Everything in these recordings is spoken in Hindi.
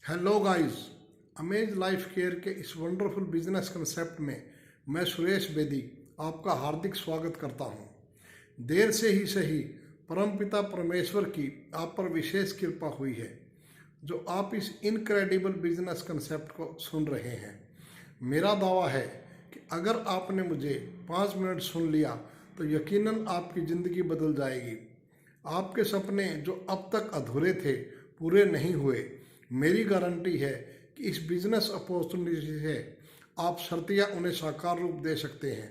Hello guys, amaze life care के इस वंडरफुल बिजनेस कंसेप्ट में मैं सुरेश बेदी आपका हार्दिक स्वागत करता हूं। देर से ही सही, परमपिता परमेश्वर की आप पर विशेष कृपा हुई है जो आप इस इनक्रेडिबल बिजनेस कंसेप्ट को सुन रहे हैं। मेरा दावा है कि अगर आपने मुझे 5 मिनट सुन लिया तो यकीनन आपकी ज़िंदगी बदल जाएगी। आपके सपने जो अब तक अधूरे थे, पूरे नहीं हुए, मेरी गारंटी है कि इस बिजनेस अपॉर्चुनिटी से आप शर्तियाँ उन्हें साकार रूप दे सकते हैं।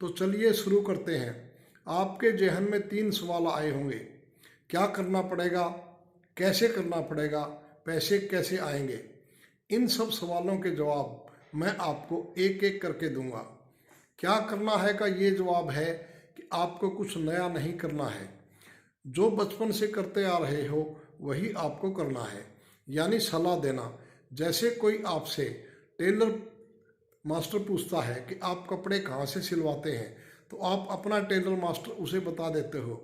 तो चलिए शुरू करते हैं। आपके जहन में 3 सवाल आए होंगे। क्या करना पड़ेगा, कैसे करना पड़ेगा, पैसे कैसे आएंगे। इन सब सवालों के जवाब मैं आपको एक एक करके दूंगा। क्या करना है का ये जवाब है कि आपको कुछ नया नहीं करना है। जो बचपन से करते आ रहे हो वही आपको करना है, यानी सलाह देना। जैसे कोई आपसे टेलर मास्टर पूछता है कि आप कपड़े कहाँ से सिलवाते हैं, तो आप अपना टेलर मास्टर उसे बता देते हो।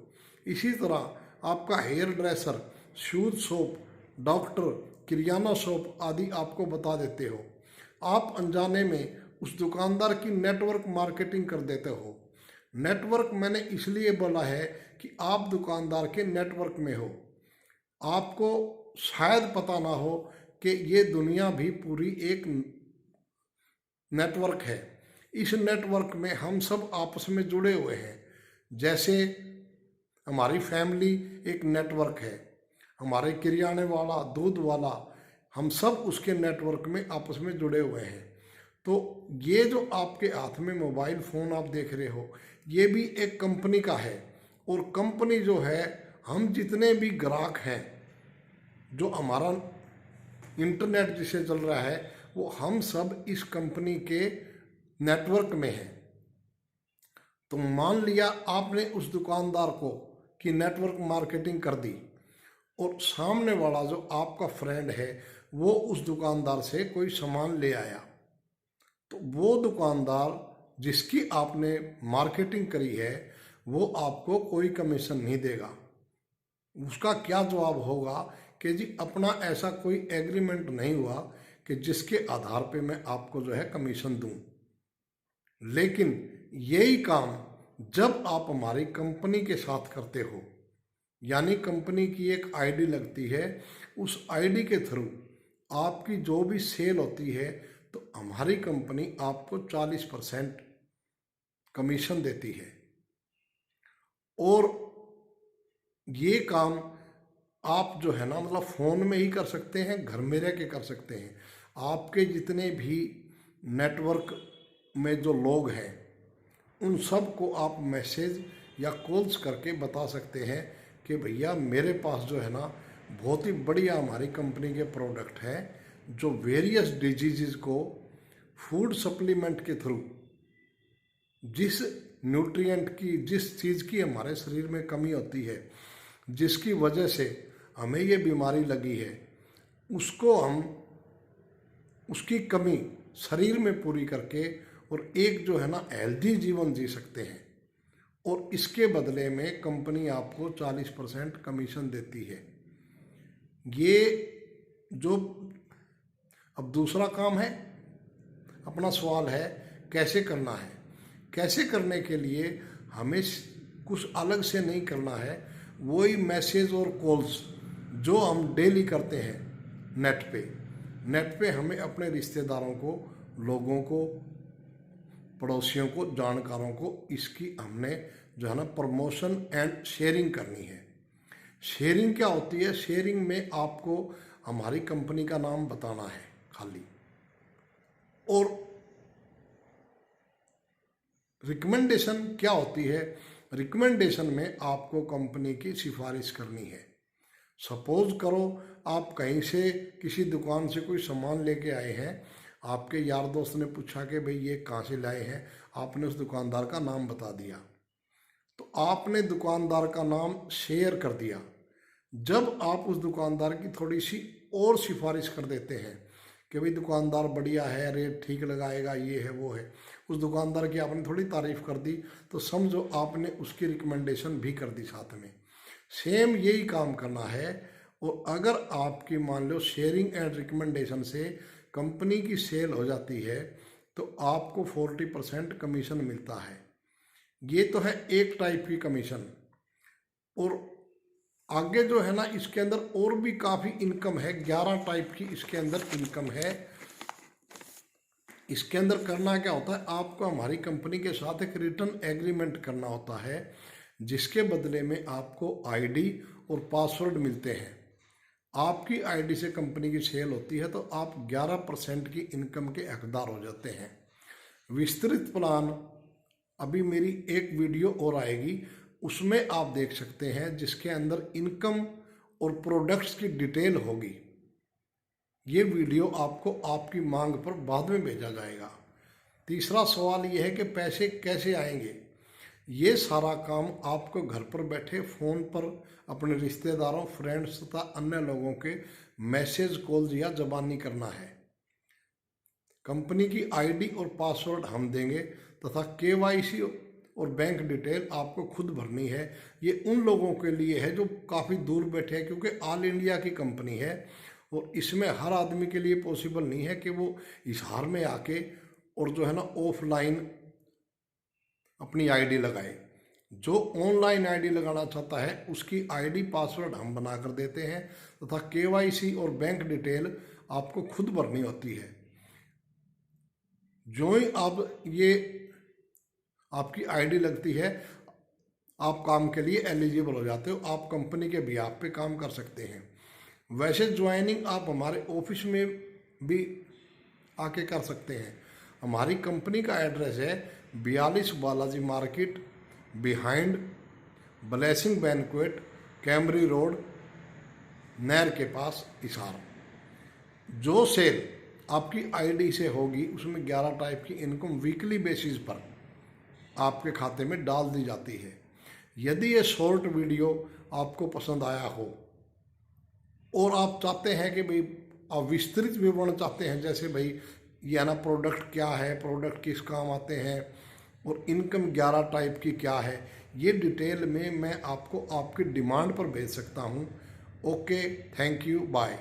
इसी तरह आपका hair dresser, shoes shop, doctor, किराना शॉप आदि आपको बता देते हो। आप अनजाने में उस दुकानदार की नेटवर्क मार्केटिंग कर देते हो। नेटवर्क मैंने इसलिए बोला है कि आप दुकानदार के नेटवर्क में हो। आपको शायद पता ना हो कि ये दुनिया भी पूरी एक नेटवर्क है। इस नेटवर्क में हम सब आपस में जुड़े हुए हैं। जैसे हमारी फैमिली एक नेटवर्क है, हमारे किराने वाला, दूध वाला, हम सब उसके नेटवर्क में आपस में जुड़े हुए हैं। तो ये जो आपके हाथ में मोबाइल फ़ोन आप देख रहे हो, ये भी एक कंपनी का है। और कंपनी जो है, हम जितने भी ग्राहक हैं, जो हमारा इंटरनेट जिसे चल रहा है, वो हम सब इस कंपनी के नेटवर्क में हैं। तो मान लिया आपने उस दुकानदार को कि नेटवर्क मार्केटिंग कर दी, और सामने वाला जो आपका फ्रेंड है वो उस दुकानदार से कोई सामान ले आया, तो वो दुकानदार जिसकी आपने मार्केटिंग करी है वो आपको कोई कमीशन नहीं देगा। उसका क्या जवाब होगा कि जी अपना ऐसा कोई एग्रीमेंट नहीं हुआ कि जिसके आधार पे मैं आपको जो है कमीशन दूं। लेकिन यही काम जब आप हमारी कंपनी के साथ करते हो, यानी कंपनी की एक आईडी लगती है, उस आईडी के थ्रू आपकी जो भी सेल होती है तो हमारी कंपनी आपको 40% कमीशन देती है। और ये काम आप जो है ना, मतलब फ़ोन में ही कर सकते हैं, घर में रह के कर सकते हैं। आपके जितने भी नेटवर्क में जो लोग हैं उन सब को आप मैसेज या कॉल्स करके बता सकते हैं कि भैया मेरे पास जो है ना बहुत ही बढ़िया हमारी कंपनी के प्रोडक्ट हैं जो वेरियस डिजीज़ को फूड सप्लीमेंट के थ्रू, जिस न्यूट्रिएंट की, जिस चीज़ की हमारे शरीर में कमी होती है, जिसकी वजह से हमें ये बीमारी लगी है, उसको हम उसकी कमी शरीर में पूरी करके और एक जो है ना हेल्दी जीवन जी सकते हैं। और इसके बदले में कंपनी आपको 40% कमीशन देती है। ये जो अब दूसरा काम है, अपना सवाल है कैसे करना है। कैसे करने के लिए हमें कुछ अलग से नहीं करना है, वही मैसेज और कॉल्स जो हम डेली करते हैं नेट पे हमें अपने रिश्तेदारों को, लोगों को, पड़ोसियों को, जानकारों को इसकी हमने जो है ना प्रमोशन एंड शेयरिंग करनी है। शेयरिंग क्या होती है? शेयरिंग में आपको हमारी कंपनी का नाम बताना है खाली, और रिकमेंडेशन क्या होती है? रिकमेंडेशन में आपको कंपनी की सिफारिश करनी है। सपोज करो आप कहीं से किसी दुकान से कोई सामान लेके आए हैं, आपके यार दोस्त ने पूछा कि भाई ये कहाँ से लाए हैं, आपने उस दुकानदार का नाम बता दिया, तो आपने दुकानदार का नाम शेयर कर दिया। जब आप उस दुकानदार की थोड़ी सी और सिफारिश कर देते हैं कि भाई दुकानदार बढ़िया है, रेट ठीक लगाएगा, ये है वो है, उस दुकानदार की आपने थोड़ी तारीफ कर दी, तो समझो आपने उसकी रिकमेंडेशन भी कर दी साथ में। सेम यही काम करना है। और अगर आपकी मान लो शेयरिंग एंड रिकमेंडेशन से कंपनी की सेल हो जाती है तो आपको 40% कमीशन मिलता है। ये तो है एक टाइप की कमीशन। और आगे जो है ना इसके अंदर और भी काफ़ी इनकम है, 11 टाइप की इसके अंदर इनकम है। इसके अंदर करना क्या होता है, आपको हमारी कंपनी के साथ एक रिटर्न एग्रीमेंट करना होता है जिसके बदले में आपको आईडी और पासवर्ड मिलते हैं। आपकी आईडी से कंपनी की सेल होती है तो आप 11% की इनकम के हकदार हो जाते हैं। विस्तृत प्लान अभी मेरी एक वीडियो और आएगी, उसमें आप देख सकते हैं जिसके अंदर इनकम और प्रोडक्ट्स की डिटेल होगी। ये वीडियो आपको आपकी मांग पर बाद में भेजा जाएगा। तीसरा सवाल ये है कि पैसे कैसे आएंगे। ये सारा काम आपको घर पर बैठे फ़ोन पर अपने रिश्तेदारों, फ्रेंड्स तथा अन्य लोगों के मैसेज, कॉल या ज़बानी करना है। कंपनी की आईडी और पासवर्ड हम देंगे तथा केवाईसी और बैंक डिटेल आपको खुद भरनी है। ये उन लोगों के लिए है जो काफ़ी दूर बैठे हैं, क्योंकि ऑल इंडिया की कंपनी है और इसमें हर आदमी के लिए पॉसिबल नहीं है कि वो हिसार में आके और जो है ना ऑफलाइन अपनी आईडी लगाए। जो ऑनलाइन आईडी लगाना चाहता है उसकी आईडी पासवर्ड हम बना कर देते हैं तथा केवाईसी और बैंक डिटेल आपको खुद भरनी होती है। जो ही आप ये आपकी आईडी लगती है आप काम के लिए एलिजिबल हो जाते हो, आप कंपनी के बिहाफ पे काम कर सकते हैं। वैसे ज्वाइनिंग आप हमारे ऑफिस में भी आके कर सकते हैं। हमारी कंपनी का एड्रेस है 42 Balaji market behind blessing banquet, Kaimri road, नहर के पास, हिसार। जो सेल आपकी आईडी से होगी उसमें 11 टाइप की इनकम वीकली बेसिस पर आपके खाते में डाल दी जाती है। यदि ये शॉर्ट वीडियो आपको पसंद आया हो और आप चाहते हैं कि भाई आप विस्तृत विवरण चाहते हैं, जैसे भाई ये ना प्रोडक्ट क्या है, प्रोडक्ट किस काम आते हैं और इनकम 11 टाइप की क्या है, ये डिटेल में मैं आपको आपकी डिमांड पर भेज सकता हूँ। Okay, thank you, bye.